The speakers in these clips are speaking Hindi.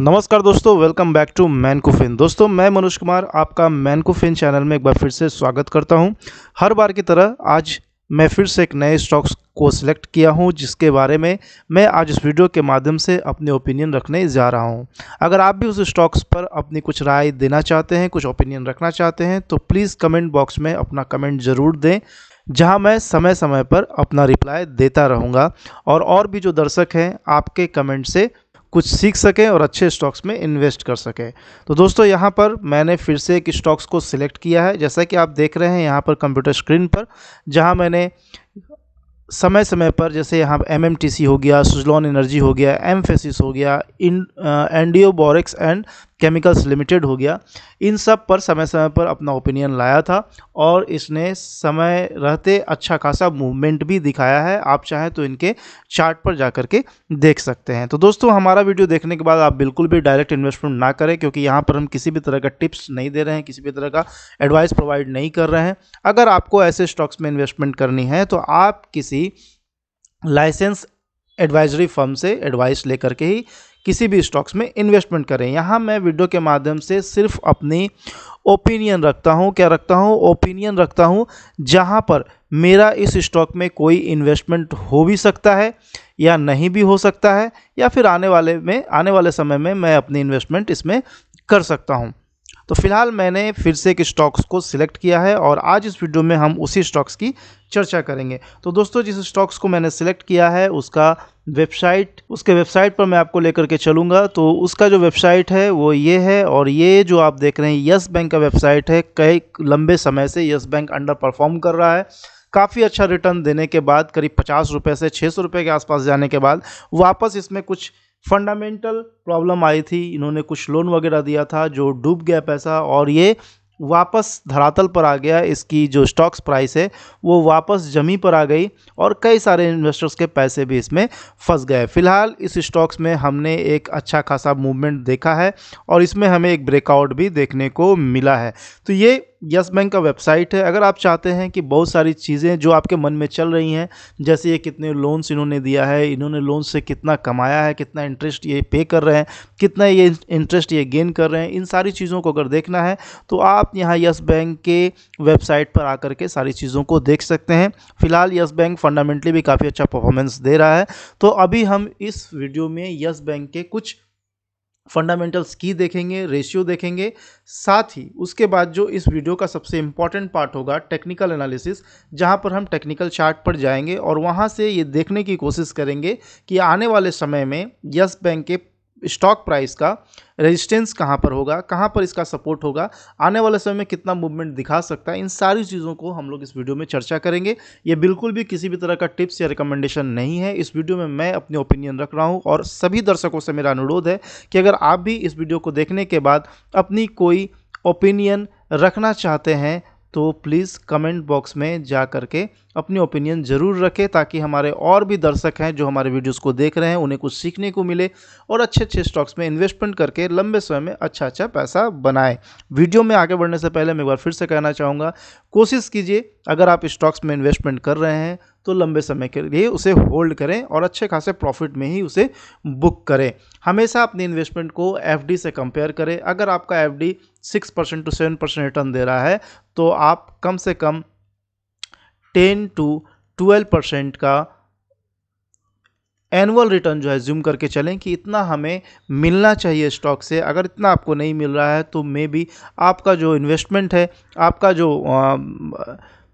नमस्कार दोस्तों, वेलकम बैक टू मैनकुफिन। दोस्तों, मैं मनोज कुमार आपका मैनकुफिन चैनल में एक बार फिर से स्वागत करता हूं। हर बार की तरह आज मैं फिर से एक नए स्टॉक्स को सिलेक्ट किया हूं, जिसके बारे में मैं आज इस वीडियो के माध्यम से अपने ओपिनियन रखने जा रहा हूं। अगर आप भी उस स्टॉक्स पर अपनी कुछ राय देना चाहते हैं, कुछ ओपिनियन रखना चाहते हैं, तो प्लीज़ कमेंट बॉक्स में अपना कमेंट ज़रूर दें, जहां मैं समय समय पर अपना रिप्लाई देता रहूँगा और भी जो दर्शक हैं आपके कमेंट से कुछ सीख सकें और अच्छे स्टॉक्स में इन्वेस्ट कर सकें। तो दोस्तों, यहाँ पर मैंने फिर से एक स्टॉक्स को सिलेक्ट किया है, जैसा कि आप देख रहे हैं यहाँ पर कंप्यूटर स्क्रीन पर, जहाँ मैंने समय समय पर, जैसे यहाँ एमएमटीसी हो गया, सुजलॉन एनर्जी हो गया, एमफेसिस हो गया, एंडियो बोरेक्स एंड केमिकल्स लिमिटेड हो गया, इन सब पर समय समय पर अपना ओपिनियन लाया था और इसने समय रहते अच्छा खासा मूवमेंट भी दिखाया है। आप चाहें तो इनके चार्ट पर जा कर के देख सकते हैं। तो दोस्तों, हमारा वीडियो देखने के बाद आप बिल्कुल भी डायरेक्ट इन्वेस्टमेंट ना करें, क्योंकि यहाँ पर हम किसी भी तरह का टिप्स नहीं दे रहे हैं, किसी भी तरह का एडवाइस प्रोवाइड नहीं कर रहे हैं। अगर आपको ऐसे स्टॉक्स में इन्वेस्टमेंट करनी है तो आप किसी लाइसेंस एडवाइजरी फर्म से एडवाइस लेकर के ही किसी भी स्टॉक्स में इन्वेस्टमेंट करें। यहाँ मैं वीडियो के माध्यम से सिर्फ अपनी ओपिनियन रखता हूँ। क्या रखता हूँ? ओपिनियन रखता हूँ, जहाँ पर मेरा इस स्टॉक में कोई इन्वेस्टमेंट हो भी सकता है या नहीं भी हो सकता है, या फिर आने वाले समय में मैं अपनी इन्वेस्टमेंट इसमें कर सकता हूँ। तो फिलहाल मैंने फिर से एक स्टॉक्स को सिलेक्ट किया है और आज इस वीडियो में हम उसी स्टॉक्स की चर्चा करेंगे। तो दोस्तों, जिस स्टॉक्स को मैंने सिलेक्ट किया है उसके वेबसाइट पर मैं आपको लेकर के चलूँगा। तो उसका जो वेबसाइट है वो ये है, और ये जो आप देख रहे हैं यस बैंक का वेबसाइट है। कई लंबे समय से यस बैंक अंडर परफॉर्म कर रहा है। काफ़ी अच्छा रिटर्न देने के बाद, करीब 50 रुपये से 600 रुपये के आसपास जाने के बाद, वापस इसमें कुछ फंडामेंटल प्रॉब्लम आई थी। इन्होंने कुछ लोन वगैरह दिया था जो डूब गया पैसा, और ये वापस धरातल पर आ गया। इसकी जो स्टॉक्स प्राइस है वो वापस जमी पर आ गई और कई सारे इन्वेस्टर्स के पैसे भी इसमें फंस गए। फिलहाल इस स्टॉक्स में हमने एक अच्छा खासा मूवमेंट देखा है और इसमें हमें एक ब्रेकआउट भी देखने को मिला है। तो ये यस बैंक का वेबसाइट है। अगर आप चाहते हैं कि बहुत सारी चीज़ें जो आपके मन में चल रही हैं, जैसे ये कितने लोन्स इन्होंने दिया है, इन्होंने लोन से कितना कमाया है, कितना इंटरेस्ट ये पे कर रहे हैं, कितना ये इंटरेस्ट ये गेन कर रहे हैं, इन सारी चीज़ों को अगर देखना है तो आप यहाँ यस बैंक के वेबसाइट पर आकर के सारी चीज़ों को देख सकते हैं। फिलहाल यस बैंक फंडामेंटली भी काफ़ी अच्छा परफॉर्मेंस दे रहा है। तो अभी हम इस वीडियो में यस बैंक के कुछ फंडामेंटल्स की देखेंगे, रेशियो देखेंगे, साथ ही उसके बाद जो इस वीडियो का सबसे इम्पॉर्टेंट पार्ट होगा, टेक्निकल एनालिसिस, जहां पर हम टेक्निकल चार्ट पर जाएंगे और वहां से ये देखने की कोशिश करेंगे कि आने वाले समय में यस बैंक के स्टॉक प्राइस का रेजिस्टेंस कहां पर होगा, कहां पर इसका सपोर्ट होगा, आने वाले समय में कितना मूवमेंट दिखा सकता है। इन सारी चीज़ों को हम लोग इस वीडियो में चर्चा करेंगे। ये बिल्कुल भी किसी भी तरह का टिप्स या रिकमेंडेशन नहीं है। इस वीडियो में मैं अपनी ओपिनियन रख रहा हूँ और सभी दर्शकों से मेरा अनुरोध है कि अगर आप भी इस वीडियो को देखने के बाद अपनी कोई ओपिनियन रखना चाहते हैं तो प्लीज़ कमेंट बॉक्स में जा करके अपनी ओपिनियन ज़रूर रखें, ताकि हमारे और भी दर्शक हैं जो हमारे वीडियोस को देख रहे हैं उन्हें कुछ सीखने को मिले और अच्छे अच्छे स्टॉक्स में इन्वेस्टमेंट करके लंबे समय में अच्छा अच्छा पैसा बनाएं। वीडियो में आगे बढ़ने से पहले मैं एक बार फिर से कहना चाहूँगा, कोशिश कीजिए अगर आप स्टॉक्स में इन्वेस्टमेंट कर रहे हैं तो लंबे समय के लिए उसे होल्ड करें और अच्छे खासे प्रॉफिट में ही उसे बुक करें। हमेशा अपनी इन्वेस्टमेंट को एफडी से कंपेयर करें। अगर आपका एफडी 6% to 7% रिटर्न दे रहा है तो आप कम से कम 10 to 12% का एनुअल रिटर्न जो है ज़ूम करके चलें कि इतना हमें मिलना चाहिए स्टॉक से। अगर इतना आपको नहीं मिल रहा है तो मे बी आपका जो इन्वेस्टमेंट है, आपका जो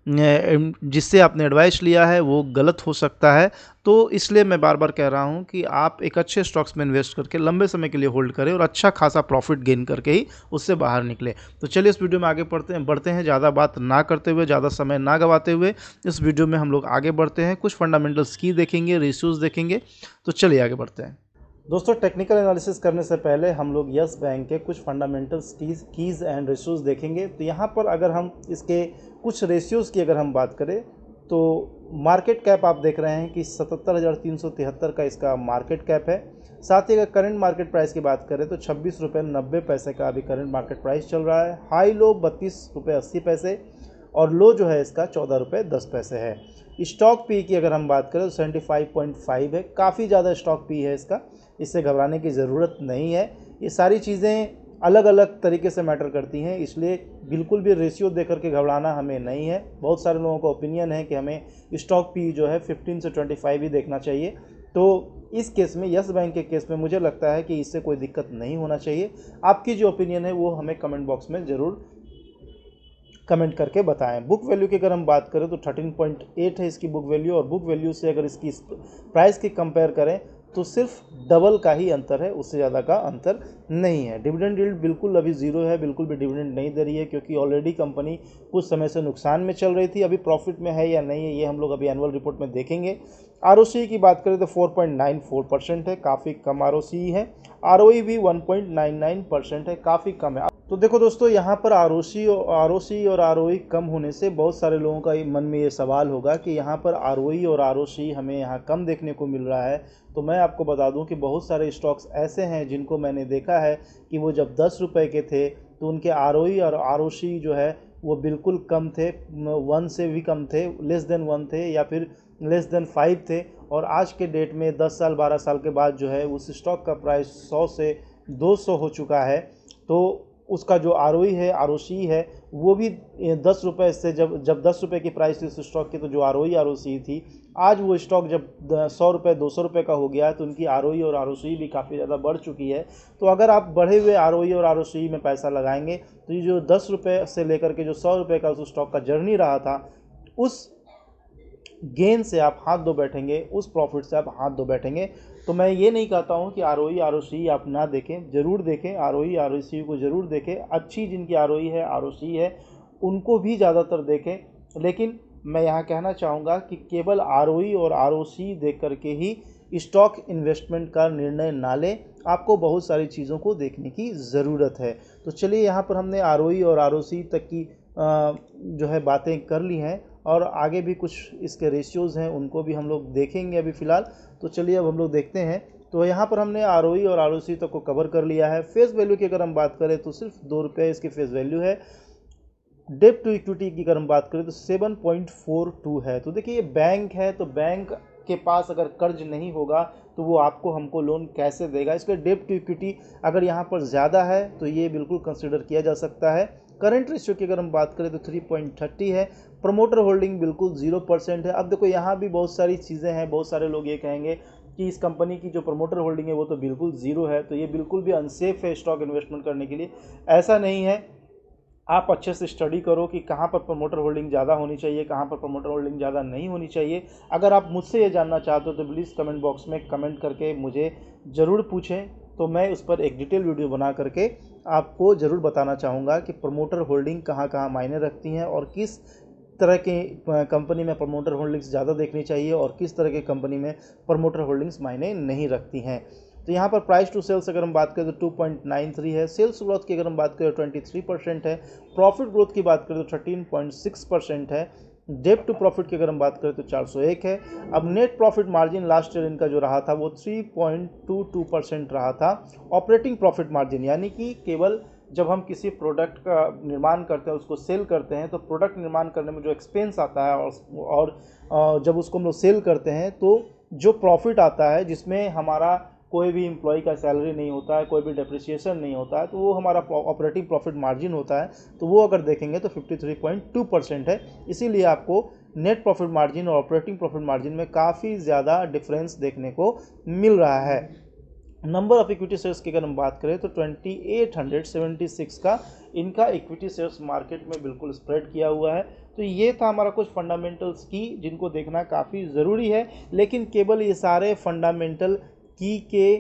जिससे आपने एडवाइस लिया है वो गलत हो सकता है। तो इसलिए मैं बार बार कह रहा हूँ कि आप एक अच्छे स्टॉक्स में इन्वेस्ट करके लंबे समय के लिए होल्ड करें और अच्छा खासा प्रॉफिट गेन करके ही उससे बाहर निकले। तो चलिए इस वीडियो में आगे बढ़ते हैं ज़्यादा बात ना करते हुए, ज़्यादा समय ना गवाते हुए इस वीडियो में हम लोग आगे बढ़ते हैं। कुछ फंडामेंटल्स की देखेंगे, रेशियोज देखेंगे। तो चलिए आगे बढ़ते हैं। दोस्तों, टेक्निकल एनालिसिस करने से पहले हम लोग यस बैंक के कुछ फंडामेंटल्स कीज़ एंड रेशियोज़ देखेंगे। तो यहाँ पर अगर हम इसके कुछ रेशियोज़ की अगर हम बात करें तो मार्केट कैप आप देख रहे हैं कि 77,373 का इसका मार्केट कैप है। साथ ही अगर करंट मार्केट प्राइस की बात करें तो 26 रुपये 90 पैसे का अभी करंट मार्केट प्राइस चल रहा है। हाई लो 32 रुपये 80 पैसे और लो जो है इसका 14 रुपये 10 पैसे है। स्टॉक पी की अगर हम बात करें तो 75.5 है। काफ़ी ज़्यादा स्टॉक पी है इसका, इससे घबराने की ज़रूरत नहीं है। ये सारी चीज़ें अलग अलग तरीके से मैटर करती हैं, इसलिए बिल्कुल भी रेशियो देख करके घबराना हमें नहीं है। बहुत सारे लोगों का ओपिनियन है कि हमें स्टॉक पी जो है 15 से 25 ही देखना चाहिए। तो इस केस में, यस बैंक के केस में मुझे लगता है कि इससे कोई दिक्कत नहीं होना चाहिए। आपकी जो ओपिनियन है वो हमें कमेंट बॉक्स में ज़रूर कमेंट करके बताएं। बुक वैल्यू की अगर हम बात करें तो 13.8 है इसकी बुक वैल्यू, और बुक वैल्यू से अगर इसकी प्राइस की कंपेयर करें तो सिर्फ डबल का ही अंतर है, उससे ज़्यादा का अंतर नहीं है। डिविडेंड यील्ड बिल्कुल अभी ज़ीरो है, बिल्कुल भी डिविडेंड नहीं दे रही है, क्योंकि ऑलरेडी कंपनी कुछ समय से नुकसान में चल रही थी। अभी प्रॉफिट में है या नहीं है ये हम लोग अभी एनुअल रिपोर्ट में देखेंगे। आरओसी की बात करें तो 4.94% है, काफ़ी कम आरओसी है। आरओई भी 1.99% है, काफ़ी कम है। तो देखो दोस्तों, यहाँ पर आरओसी और आरओई कम होने से बहुत सारे लोगों का मन में ये सवाल होगा कि यहाँ पर आरओई और आरओसी हमें यहाँ कम देखने को मिल रहा है। तो मैं आपको बता दूं कि बहुत सारे स्टॉक्स ऐसे हैं जिनको मैंने देखा है कि वो जब 10 रुपये के थे तो उनके आरओई और आरओसी जो है वो बिल्कुल कम थे, 1 से भी कम थे, लेस देन 1 थे या फिर लेस देन 5 थे। और आज के डेट में 10 साल 12 साल के बाद जो है उस स्टॉक का प्राइस 100 से 200 हो चुका है। तो उसका जो आरओई है, आरओसी है, वो भी 10 रुपये से जब 10 रुपये की प्राइस थी उस स्टॉक की, तो जो आरओई आरओसी थी, आज वो स्टॉक जब 100 रुपये 200 रुपये का हो गया है तो उनकी आरओई और आरओसी भी काफ़ी ज़्यादा बढ़ चुकी है। तो अगर आप बढ़े हुए आरओई और आरओसी में पैसा लगाएंगे तो ये जो 10 रुपये से लेकर के जो 100 रुपये का उस स्टॉक का जर्नी रहा था, उस गेन से आप हाथ धो बैठेंगे, उस प्रॉफिट से आप हाथ धो बैठेंगे। तो मैं ये नहीं कहता हूँ कि आरओई आरओसी आप ना देखें, ज़रूर देखें, आरओई आरओसी को ज़रूर देखें। अच्छी जिनकी आरओई है, आरओसी है, उनको भी ज़्यादातर देखें। लेकिन मैं यहाँ कहना चाहूँगा कि केवल आरओई और आरओसी देख करके ही स्टॉक इन्वेस्टमेंट का निर्णय ना लें, आपको बहुत सारी चीज़ों को देखने की ज़रूरत है। तो चलिए, यहाँ पर हमने आरओई और आरओसी तक की जो है बातें कर ली हैं, और आगे भी कुछ इसके रेशियोज़ हैं उनको भी हम लोग देखेंगे अभी फ़िलहाल। तो चलिए अब हम लोग देखते हैं। तो यहाँ पर हमने आरओई और आरओसी तक को कवर कर लिया है। फेस वैल्यू की अगर हम बात करें तो सिर्फ 2 रुपये इसकी फेस वैल्यू है। डेब्ट टू इक्विटी की अगर हम बात करें तो 7.42 है। तो देखिए, ये बैंक है, तो बैंक के पास अगर कर्ज नहीं होगा तो वो आपको हमको लोन कैसे देगा। इसके डेब्ट टू इक्विटी अगर यहाँ पर ज़्यादा है तो ये बिल्कुल कंसिडर किया जा सकता है। करंट रेशियो की अगर हम बात करें तो 3.30 है। प्रमोटर होल्डिंग बिल्कुल 0% है। अब देखो, यहाँ भी बहुत सारी चीज़ें हैं, बहुत सारे लोग ये कहेंगे कि इस कंपनी की जो प्रमोटर होल्डिंग है वो तो बिल्कुल ज़ीरो है, तो ये बिल्कुल भी अनसेफ है स्टॉक इन्वेस्टमेंट करने के लिए। ऐसा नहीं है, आप अच्छे से स्टडी करो कि कहाँ पर प्रमोटर होल्डिंग ज़्यादा होनी चाहिए, कहाँ पर प्रमोटर होल्डिंग ज़्यादा नहीं होनी चाहिए। अगर आप मुझसे ये जानना चाहते हो तो प्लीज़ कमेंट बॉक्स में कमेंट करके मुझे ज़रूर पूछें, तो मैं उस पर एक डिटेल वीडियो बना करके आपको ज़रूर बताना चाहूँगा कि प्रमोटर होल्डिंग कहाँ कहाँ मायने रखती हैं और किस तरह के कंपनी में प्रमोटर होल्डिंग्स ज़्यादा देखनी चाहिए और किस तरह के कंपनी में प्रमोटर होल्डिंग्स मायने नहीं रखती हैं। तो यहाँ पर प्राइस टू सेल्स अगर हम बात करें तो 2.93 है। सेल्स ग्रोथ की अगर हम बात करें तो 23% है। प्रॉफिट ग्रोथ की बात करें तो 13.6% है। डेब्ट टू प्रॉफिट की अगर हम बात करें तो 401 है। अब net profit margin last year इनका जो रहा था वो 3.22% रहा था। ऑपरेटिंग प्रॉफिट मार्जिन यानी कि केवल जब हम किसी प्रोडक्ट का निर्माण करते हैं, उसको सेल करते हैं, तो प्रोडक्ट निर्माण करने में जो एक्सपेंस आता है और जब उसको हम लोग सेल करते हैं तो जो प्रॉफिट आता है, जिसमें हमारा कोई भी एम्प्लॉय का सैलरी नहीं होता है, कोई भी डेप्रिसिएशन नहीं होता है, तो वो हमारा ऑपरेटिंग प्रॉफिट मार्जिन होता है। तो वो अगर देखेंगे तो 53.2% है। इसीलिए आपको नेट प्रॉफिट मार्जिन और ऑपरेटिंग प्रॉफिट मार्जिन में काफ़ी ज़्यादा डिफरेंस देखने को मिल रहा है। नंबर ऑफ इक्विटी शेयर्स की अगर हम बात करें तो 2876 का इनका इक्विटी शेयर्स मार्केट में बिल्कुल स्प्रेड किया हुआ है। तो ये था हमारा कुछ फंडामेंटल्स की जिनको देखना काफ़ी ज़रूरी है, लेकिन केवल ये सारे फंडामेंटल की के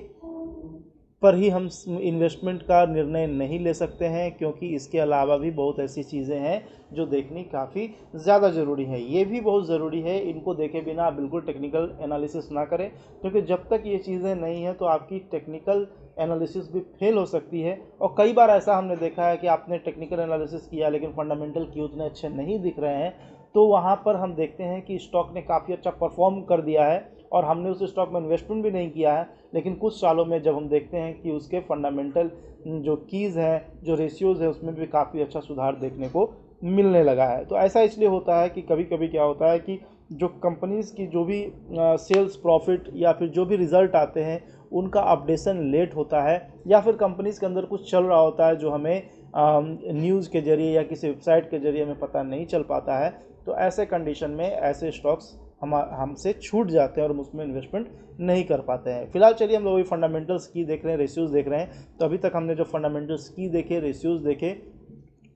पर ही हम इन्वेस्टमेंट का निर्णय नहीं ले सकते हैं, क्योंकि इसके अलावा भी बहुत ऐसी चीज़ें हैं जो देखनी काफ़ी ज़्यादा ज़रूरी है। ये भी बहुत ज़रूरी है, इनको देखे बिना आप बिल्कुल टेक्निकल एनालिसिस ना करें, क्योंकि जब तक ये चीज़ें नहीं हैं तो आपकी टेक्निकल एनालिसिस भी फेल हो सकती है। और कई बार ऐसा हमने देखा है कि आपने टेक्निकल एनालिसिस किया लेकिन फंडामेंटल की उतने अच्छे नहीं दिख रहे हैं, तो वहाँ पर हम देखते हैं कि स्टॉक ने काफ़ी अच्छा परफॉर्म कर दिया है और हमने उस स्टॉक में इन्वेस्टमेंट भी नहीं किया है, लेकिन कुछ सालों में जब हम देखते हैं कि उसके फंडामेंटल जो कीज़ हैं, जो रेशियोज़ है, उसमें भी काफ़ी अच्छा सुधार देखने को मिलने लगा है। तो ऐसा इसलिए होता है कि कभी कभी क्या होता है कि जो कंपनीज़ की जो भी सेल्स प्रॉफिट या फिर जो भी रिज़ल्ट आते हैं उनका अपडेशन लेट होता है, या फिर कंपनीज़ के अंदर कुछ चल रहा होता है जो हमें न्यूज़ के ज़रिए या किसी वेबसाइट के ज़रिए हमें पता नहीं चल पाता है। तो ऐसे कंडीशन में ऐसे स्टॉक्स हमसे छूट जाते हैं और हम उसमें इन्वेस्टमेंट नहीं कर पाते हैं। फिलहाल चलिए हम लोग अभी फंडामेंटल्स की देख रहे हैं, रेशियोज़ देख रहे हैं। तो अभी तक हमने जो फंडामेंटल्स की देखे, रेशियोज़ देखे,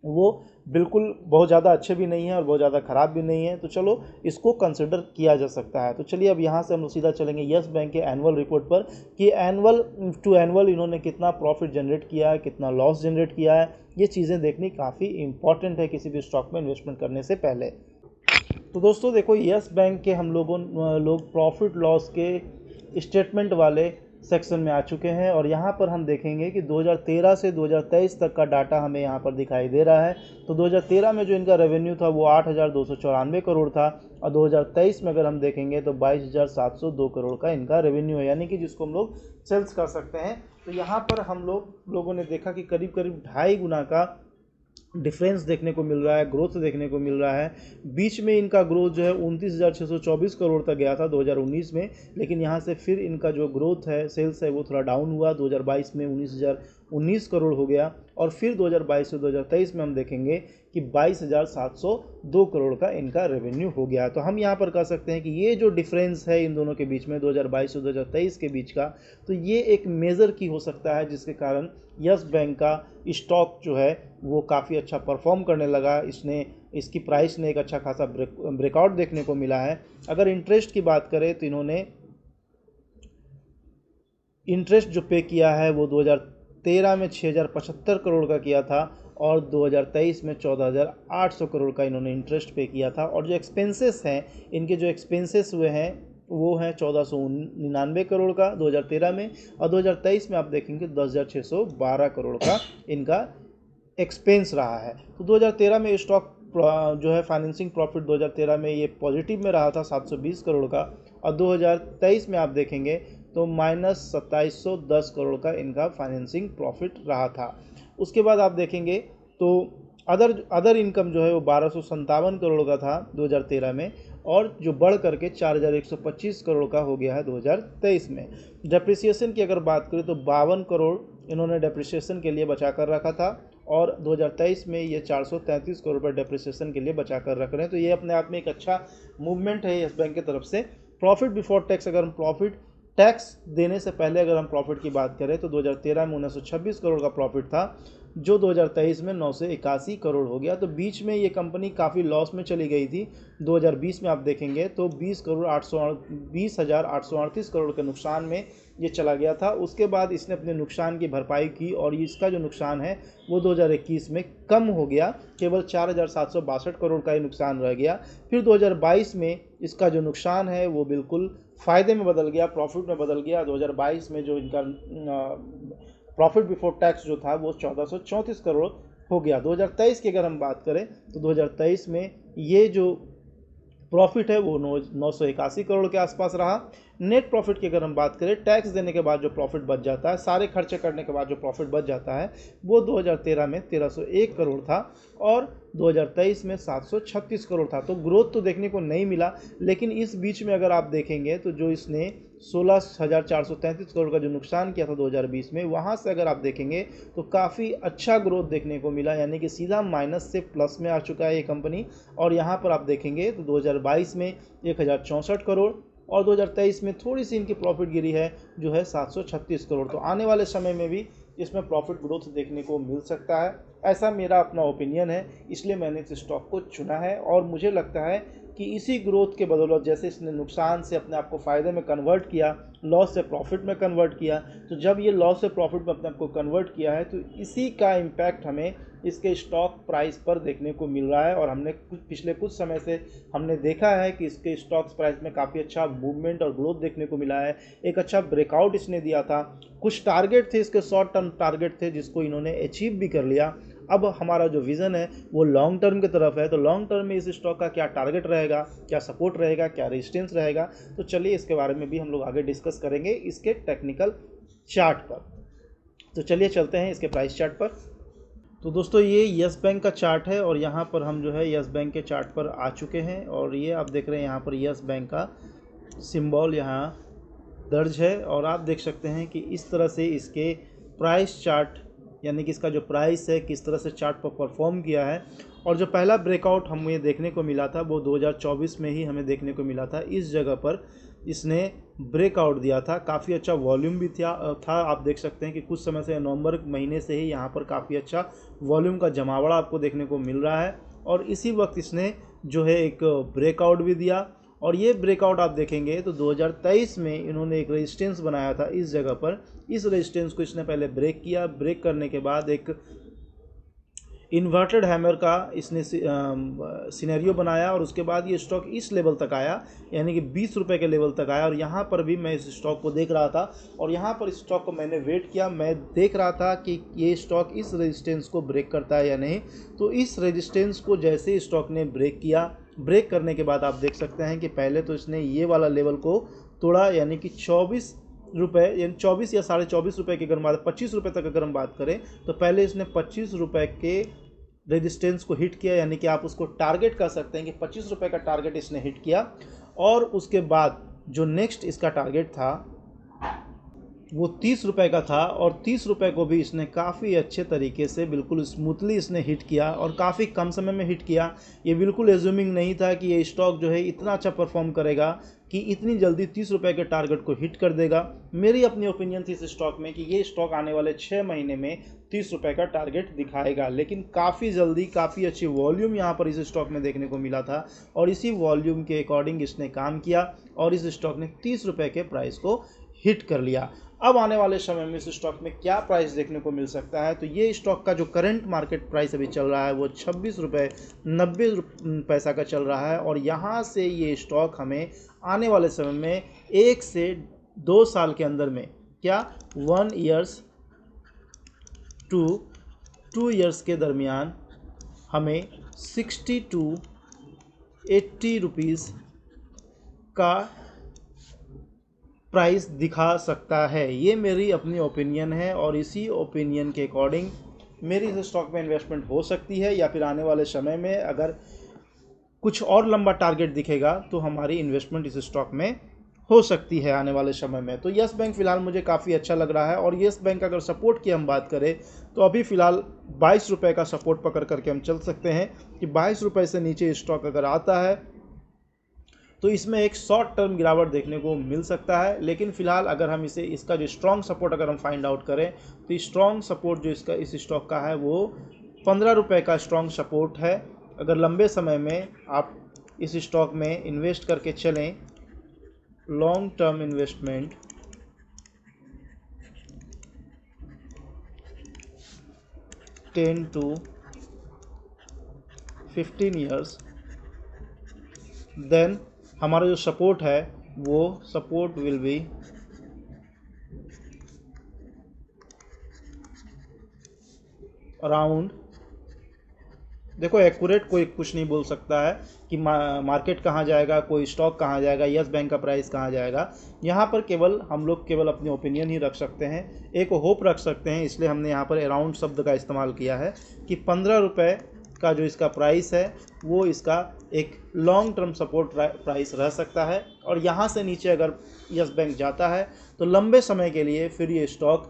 वो बिल्कुल बहुत ज़्यादा अच्छे भी नहीं है और बहुत ज़्यादा ख़राब भी नहीं है। तो चलो इसको कंसिडर किया जा सकता है। तो चलिए अब यहाँ से हम सीधा चलेंगे यस बैंक के एनुअल रिपोर्ट पर कि एनुअल टू एनुअल इन्होंने कितना प्रॉफिट जनरेट किया है, कितना लॉस जनरेट किया है। ये चीज़ें देखनी काफ़ी इंपॉर्टेंट है किसी भी स्टॉक में इन्वेस्टमेंट करने से पहले। तो दोस्तों देखो, यस बैंक के हम लोग प्रॉफिट लॉस के स्टेटमेंट वाले सेक्शन में आ चुके हैं और यहाँ पर हम देखेंगे कि 2013 से 2023 तक का डाटा हमें यहाँ पर दिखाई दे रहा है। तो 2013 में जो इनका रेवेन्यू था वो 8,294 करोड़ था और 2023 में अगर हम देखेंगे तो 22,702 करोड़ का इनका रेवेन्यू है, यानी कि जिसको हम लोग सेल्स कर सकते हैं। तो यहाँ पर हम लोगों ने देखा कि करीब करीब 2.5 गुना का डिफरेंस देखने को मिल रहा है, ग्रोथ देखने को मिल रहा है। बीच में इनका ग्रोथ जो है 29,624 करोड़ तक गया था 2019 में, लेकिन यहाँ से फिर इनका जो ग्रोथ है, सेल्स है, वो थोड़ा डाउन हुआ। 2022 में 19,019 करोड़ हो गया और फिर 2022 से 2023 में हम देखेंगे कि 22,702 करोड़ का इनका रेवेन्यू हो गया। तो हम यहाँ पर कह सकते हैं कि ये जो डिफरेंस है इन दोनों के बीच में 2022 से 2023 के बीच का, तो ये एक मेज़र की हो सकता है जिसके कारण यस बैंक का स्टॉक जो है वो काफ़ी अच्छा परफॉर्म करने लगा। इसकी प्राइस ने एक अच्छा खासा ब्रेकआउट देखने को मिला है। अगर इंटरेस्ट की बात करें तो इन्होंने इंटरेस्ट जो पे किया है वो 2013 में 6,075 करोड़ का किया था और 2023 में 14,800 करोड़ का इन्होंने इंटरेस्ट पे किया था। और जो एक्सपेंसेस हैं, इनके जो एक्सपेंसेस हुए हैं वो हैं 1,499 करोड़ का 2013 में और 2023 में आप देखेंगे 10,612 करोड़ का इनका एक्सपेंस रहा है। तो 2013 में स्टॉक जो है फाइनेंसिंग प्रॉफिट 2013 में ये पॉजिटिव में रहा था 720 करोड़ का और 2023 में आप देखेंगे तो -2710 करोड़ का इनका फाइनेंसिंग प्रॉफिट रहा था। उसके बाद आप देखेंगे तो अदर इनकम जो है वो 1257 करोड़ का था 2013 में और जो बढ़ करके 4,125 करोड़ का हो गया है 2023 में। डेप्रिसिएशन की अगर बात करें तो 52 करोड़ इन्होंने डेप्रिसिएशन के लिए बचा कर रखा था और 2023 में ये 433 करोड़ रुपये डेप्रिसिएशन के लिए बचा कर रख रहे हैं। तो ये अपने आप में एक अच्छा मूवमेंट है यस बैंक की तरफ से। प्रॉफिट बिफोर टैक्स, अगर हम प्रॉफिट टैक्स देने से पहले अगर हम प्रॉफिट की बात करें तो 2013 में 926 करोड़ का प्रॉफिट था जो 2023 में 981 करोड़ हो गया। तो बीच में ये कंपनी काफ़ी लॉस में चली गई थी। 2020 में आप देखेंगे तो 20,838 करोड़ के नुकसान में ये चला गया था। उसके बाद इसने अपने नुकसान की भरपाई की और इसका जो नुकसान है वो 2021 में कम हो गया, केवल 4,762 करोड़ का ही नुकसान रह गया। फिर 2022 में इसका जो नुकसान है वो बिल्कुल फ़ायदे में बदल गया, प्रॉफिट में बदल गया। 2022 में जो इनका प्रॉफिट बिफोर टैक्स जो था वो 1434 करोड़ हो गया। 2023 की अगर हम बात करें तो 2023 में ये जो प्रॉफिट है वो 981 करोड़ के आसपास रहा। नेट प्रॉफिट की अगर हम बात करें, टैक्स देने के बाद जो प्रॉफिट बच जाता है, सारे खर्चे करने के बाद जो प्रॉफिट बच जाता है वो 2013 में 1,301 करोड़ था और 2023 में 736 करोड़ था। तो ग्रोथ तो देखने को नहीं मिला, लेकिन इस बीच में अगर आप देखेंगे तो जो इसने 16,433 करोड़ का जो नुकसान किया था 2020 में, वहाँ से अगर आप देखेंगे तो काफ़ी अच्छा ग्रोथ देखने को मिला, यानी कि सीधा माइनस से प्लस में आ चुका है ये कंपनी। और यहाँ पर आप देखेंगे तो 2022 में 1,064 करोड़ और 2023 में थोड़ी सी इनकी प्रॉफिट गिरी है जो है 736 करोड़। तो आने वाले समय में भी इसमें प्रॉफिट ग्रोथ देखने को मिल सकता है, ऐसा मेरा अपना ओपिनियन है। इसलिए मैंने इस स्टॉक को चुना है और मुझे लगता है कि इसी ग्रोथ के बदौलत, जैसे इसने नुकसान से अपने आप को फ़ायदे में कन्वर्ट किया, लॉस से प्रॉफिट में कन्वर्ट किया, तो जब ये लॉस से प्रॉफिट में अपने आप को कन्वर्ट किया है तो इसी का इम्पैक्ट हमें इसके स्टॉक प्राइस पर देखने को मिल रहा है। और हमने पिछले कुछ समय से हमने देखा है कि इसके स्टॉक्स प्राइस में काफ़ी अच्छा मूवमेंट और ग्रोथ देखने को मिला है। एक अच्छा ब्रेकआउट इसने दिया था, कुछ टारगेट थे इसके, शॉर्ट टर्म टारगेट थे जिसको इन्होंने अचीव भी कर लिया। अब हमारा जो विज़न है वो लॉन्ग टर्म की तरफ है। तो लॉन्ग टर्म में इस स्टॉक का क्या टारगेट रहेगा, क्या सपोर्ट रहेगा, क्या रेजिस्टेंस रहेगा, तो चलिए इसके बारे में भी हम लोग आगे डिस्कस करेंगे इसके टेक्निकल चार्ट पर। तो चलिए चलते हैं इसके प्राइस चार्ट पर। तो दोस्तों ये यस बैंक का चार्ट है और यहाँ पर हम जो है यस बैंक के चार्ट पर आ चुके हैं और ये आप देख रहे हैं यहाँ पर यस बैंक का सिंबल यहाँ दर्ज है और आप देख सकते हैं कि इस तरह से इसके प्राइस चार्ट यानी कि इसका जो प्राइस है किस तरह से चार्ट पर परफॉर्म किया है। और जो पहला ब्रेकआउट हमें देखने को मिला था वो 2024 में ही हमें देखने को मिला था। इस जगह पर इसने ब्रेकआउट दिया था, काफ़ी अच्छा वॉल्यूम भी था। आप देख सकते हैं कि कुछ समय से नवंबर महीने से ही यहाँ पर काफ़ी अच्छा वॉल्यूम का जमावड़ा आपको देखने को मिल रहा है और इसी वक्त इसने जो है एक ब्रेकआउट भी दिया। और ये ब्रेकआउट आप देखेंगे तो 2023 में इन्होंने एक रेजिस्टेंस बनाया था इस जगह पर। इस रेजिस्टेंस को इसने पहले ब्रेक किया, ब्रेक करने के बाद एक इन्वर्टेड हैमर का इसने सिनेरियो बनाया और उसके बाद ये स्टॉक इस लेवल तक आया यानी कि 20 रुपये के लेवल तक आया। और यहाँ पर भी मैं इस स्टॉक को देख रहा था और यहाँ पर इस स्टॉक को मैंने वेट किया, मैं देख रहा था कि ये स्टॉक इस रेजिस्टेंस को ब्रेक करता है या नहीं। तो इस रेजिस्टेंस को जैसे स्टॉक ने ब्रेक किया, ब्रेक करने के बाद आप देख सकते हैं कि पहले तो इसने ये वाला लेवल को तोड़ा यानी कि 24 रुपये यानी 24 या 24.5 रुपये की अगर बात 25 रुपये तक अगर हम बात करें तो पहले इसने 25 रुपये के रेजिस्टेंस को हिट किया यानी कि आप उसको टारगेट कर सकते हैं कि 25 रुपये का टारगेट इसने हिट किया। और उसके बाद जो नेक्स्ट इसका टारगेट था वो 30 रुपये का था और 30 रुपये को भी इसने काफ़ी अच्छे तरीके से बिल्कुल स्मूथली इसने हिट किया और काफ़ी कम समय में हिट किया। ये बिल्कुल एज्यूमिंग नहीं था कि ये स्टॉक जो है इतना अच्छा परफॉर्म करेगा कि इतनी जल्दी 30 रुपये के टारगेट को हिट कर देगा। मेरी अपनी ओपिनियन थी इस स्टॉक में कि ये स्टॉक आने वाले 6 महीने में 30 रुपये का टारगेट दिखाएगा, लेकिन काफ़ी जल्दी काफ़ी अच्छी वॉल्यूम यहाँ पर इस स्टॉक में देखने को मिला था और इसी वॉल्यूम के अकॉर्डिंग इसने काम किया और इस स्टॉक ने 30 रुपये के प्राइस को हिट कर लिया। अब आने वाले समय में इस स्टॉक में क्या प्राइस देखने को मिल सकता है, तो ये स्टॉक का जो करंट मार्केट प्राइस अभी चल रहा है वो 26 रुपये 90 पैसा का चल रहा है और यहाँ से ये स्टॉक हमें आने वाले समय में 1 से 2 साल के अंदर में क्या 1 ईयर्स टू 2 ईयर्स के दरमियान हमें 60 to 80 रुपीज़ का प्राइस दिखा सकता है। ये मेरी अपनी ओपिनियन है और इसी ओपिनियन के अकॉर्डिंग मेरी इस स्टॉक में इन्वेस्टमेंट हो सकती है या फिर आने वाले समय में अगर कुछ और लंबा टारगेट दिखेगा तो हमारी इन्वेस्टमेंट इस स्टॉक में हो सकती है आने वाले समय में। तो यस बैंक फ़िलहाल मुझे काफ़ी अच्छा लग रहा है और यस बैंक अगर सपोर्ट की हम बात करें तो अभी फ़िलहाल 22 रुपये का सपोर्ट पकड़ करके हम चल सकते हैं कि 22 रुपये से नीचे स्टॉक अगर आता है तो इसमें एक शॉर्ट टर्म गिरावट देखने को मिल सकता है। लेकिन फ़िलहाल अगर हम इसका जो स्ट्रॉन्ग सपोर्ट अगर हम फाइंड आउट करें तो स्ट्रॉन्ग सपोर्ट जो इस स्टॉक का है वो 15 रुपये का स्ट्रॉन्ग सपोर्ट है। अगर लंबे समय में आप इस स्टॉक में इन्वेस्ट करके चलें, long term investment ten to 15 years, then हमारा जो सपोर्ट है वो सपोर्ट विल बी अराउंड, देखो एक्यूरेट कोई कुछ नहीं बोल सकता है कि मार्केट कहाँ जाएगा, कोई स्टॉक कहाँ जाएगा, यस बैंक का प्राइस कहाँ जाएगा। यहाँ पर हम लोग केवल अपनी ओपिनियन ही रख सकते हैं, एक होप रख सकते हैं, इसलिए हमने यहाँ पर अराउंड शब्द का इस्तेमाल किया है कि 15 रुपये का जो इसका प्राइस है वो इसका एक लॉन्ग टर्म सपोर्ट प्राइस रह सकता है। और यहाँ से नीचे अगर यस बैंक जाता है तो लंबे समय के लिए फिर ये स्टॉक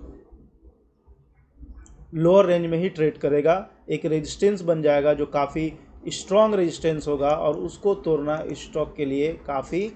लोअर रेंज में ही ट्रेड करेगा, एक रेजिस्टेंस बन जाएगा जो काफ़ी स्ट्रॉन्ग रेजिस्टेंस होगा और उसको तोड़ना इस स्टॉक के लिए काफ़ी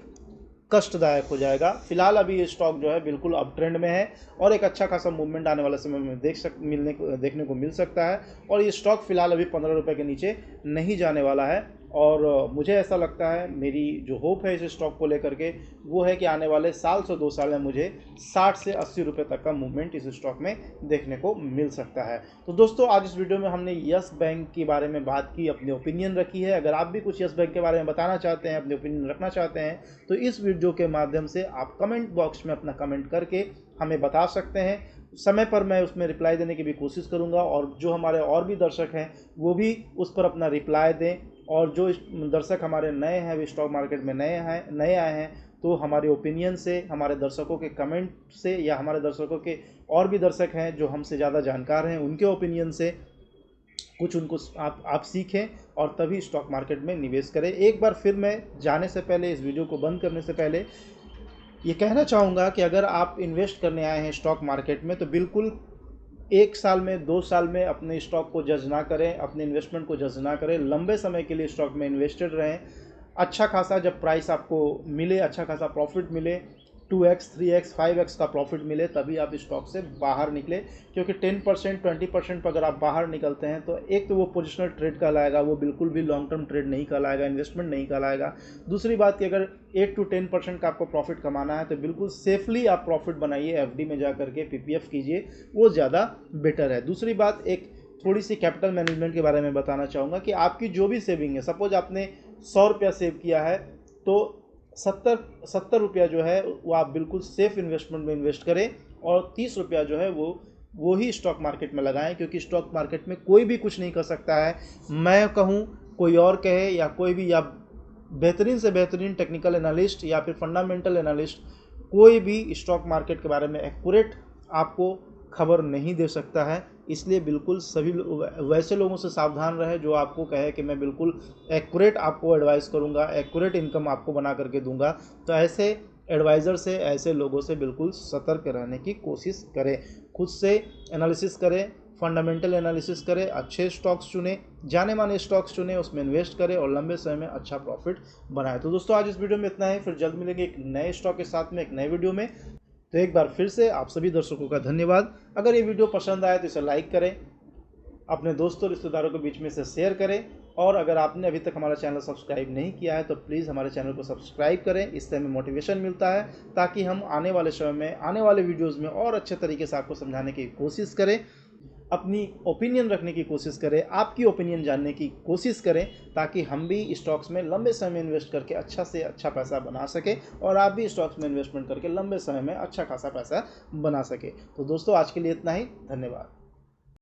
कष्टदायक हो जाएगा। फिलहाल अभी ये स्टॉक जो है बिल्कुल अप ट्रेंड में है और एक अच्छा खासा मूवमेंट आने वाले समय में देखने को मिल सकता है और ये स्टॉक फिलहाल अभी 15 रुपये के नीचे नहीं जाने वाला है। और मुझे ऐसा लगता है, मेरी जो होप है इस स्टॉक को लेकर के वो है कि आने वाले साल से 2 साल में मुझे 60 से 80 रुपये तक का मूवमेंट इस स्टॉक में देखने को मिल सकता है। तो दोस्तों आज इस वीडियो में हमने यस बैंक के बारे में बात की, अपनी ओपिनियन रखी है। अगर आप भी कुछ यस बैंक के बारे में बताना चाहते हैं, अपनी ओपिनियन रखना चाहते हैं, तो इस वीडियो के माध्यम से आप कमेंट बॉक्स में अपना कमेंट करके हमें बता सकते हैं। समय पर मैं उसमें रिप्लाई देने की भी कोशिश करूंगा, और जो हमारे और भी दर्शक हैं वो भी उस पर अपना रिप्लाई दें। और जो दर्शक हमारे नए हैं, वे स्टॉक मार्केट में नए आए हैं, तो हमारे ओपिनियन से, हमारे दर्शकों के कमेंट से, या हमारे दर्शकों के और भी दर्शक हैं जो हमसे ज़्यादा जानकार हैं, उनके ओपिनियन से कुछ उनको आप सीखें और तभी स्टॉक मार्केट में निवेश करें। एक बार फिर मैं जाने से पहले, इस वीडियो को बंद करने से पहले ये कहना चाहूँगा कि अगर आप इन्वेस्ट करने आए हैं स्टॉक मार्केट में, तो बिल्कुल 1 साल में, 2 साल में अपने स्टॉक को जज ना करें, अपने इन्वेस्टमेंट को जज ना करें। लंबे समय के लिए स्टॉक में इन्वेस्टेड रहें। अच्छा खासा जब प्राइस आपको मिले, अच्छा खासा प्रॉफिट मिले, 2x, 3x, 5x का प्रॉफिट मिले, तभी आप स्टॉक से बाहर निकले। क्योंकि 10%, 20% पर अगर आप बाहर निकलते हैं तो एक तो वो पोजिशनल ट्रेड कहलाएगा, वो बिल्कुल भी लॉन्ग टर्म ट्रेड नहीं कहलाएगा, इन्वेस्टमेंट नहीं कहलाएगा। दूसरी बात कि अगर 8 to 10% का आपको प्रॉफिट कमाना है तो बिल्कुल सेफली आप प्रॉफिट बनाइए, एफडी में जा करके PPF कीजिए, वो ज़्यादा बेटर है। दूसरी बात, एक थोड़ी सी कैपिटल मैनेजमेंट के बारे में बताना चाहूँगा कि आपकी जो भी सेविंग है, सपोज आपने 100 रुपया सेव किया है, तो 70 रुपया जो है वो आप बिल्कुल सेफ इन्वेस्टमेंट में इन्वेस्ट करें, और 30 रुपया जो है वो ही स्टॉक मार्केट में लगाएं। क्योंकि स्टॉक मार्केट में कोई भी कुछ नहीं कर सकता है, मैं कहूँ, कोई और कहे, या कोई भी, या बेहतरीन से बेहतरीन टेक्निकल एनालिस्ट या फिर फंडामेंटल एनालिस्ट, कोई भी स्टॉक मार्केट के बारे में एक्यूरेट आपको खबर नहीं दे सकता है। इसलिए बिल्कुल सभी वैसे लोगों से सावधान रहे जो आपको कहे कि मैं बिल्कुल एक्यूरेट आपको एडवाइस करूंगा, एक्यूरेट इनकम आपको बना करके दूंगा। तो ऐसे एडवाइज़र से, ऐसे लोगों से बिल्कुल सतर्क रहने की कोशिश करें। खुद से एनालिसिस करें, फंडामेंटल एनालिसिस करें, अच्छे स्टॉक्स चुनें, जाने माने स्टॉक्स चुनें, उसमें इन्वेस्ट करें और लंबे समय में अच्छा प्रॉफिट बनाएं। तो दोस्तों आज इस वीडियो में इतना ही, फिर जल्द मिलेंगे एक नए स्टॉक के साथ में, एक नए वीडियो में। तो एक बार फिर से आप सभी दर्शकों का धन्यवाद। अगर ये वीडियो पसंद आए तो इसे लाइक करें, अपने दोस्तों रिश्तेदारों के बीच में इसे शेयर करें, और अगर आपने अभी तक हमारा चैनल सब्सक्राइब नहीं किया है तो प्लीज़ हमारे चैनल को सब्सक्राइब करें। इससे हमें मोटिवेशन मिलता है, ताकि हम आने वाले समय में, आने वाले वीडियोज़ में और अच्छे तरीके से आपको समझाने की कोशिश करें, अपनी ओपिनियन रखने की कोशिश करें, आपकी ओपिनियन जानने की कोशिश करें, ताकि हम भी स्टॉक्स में लंबे समय में इन्वेस्ट करके अच्छा से अच्छा पैसा बना सके, और आप भी स्टॉक्स में इन्वेस्टमेंट करके लंबे समय में अच्छा खासा पैसा बना सके। तो दोस्तों आज के लिए इतना ही, धन्यवाद।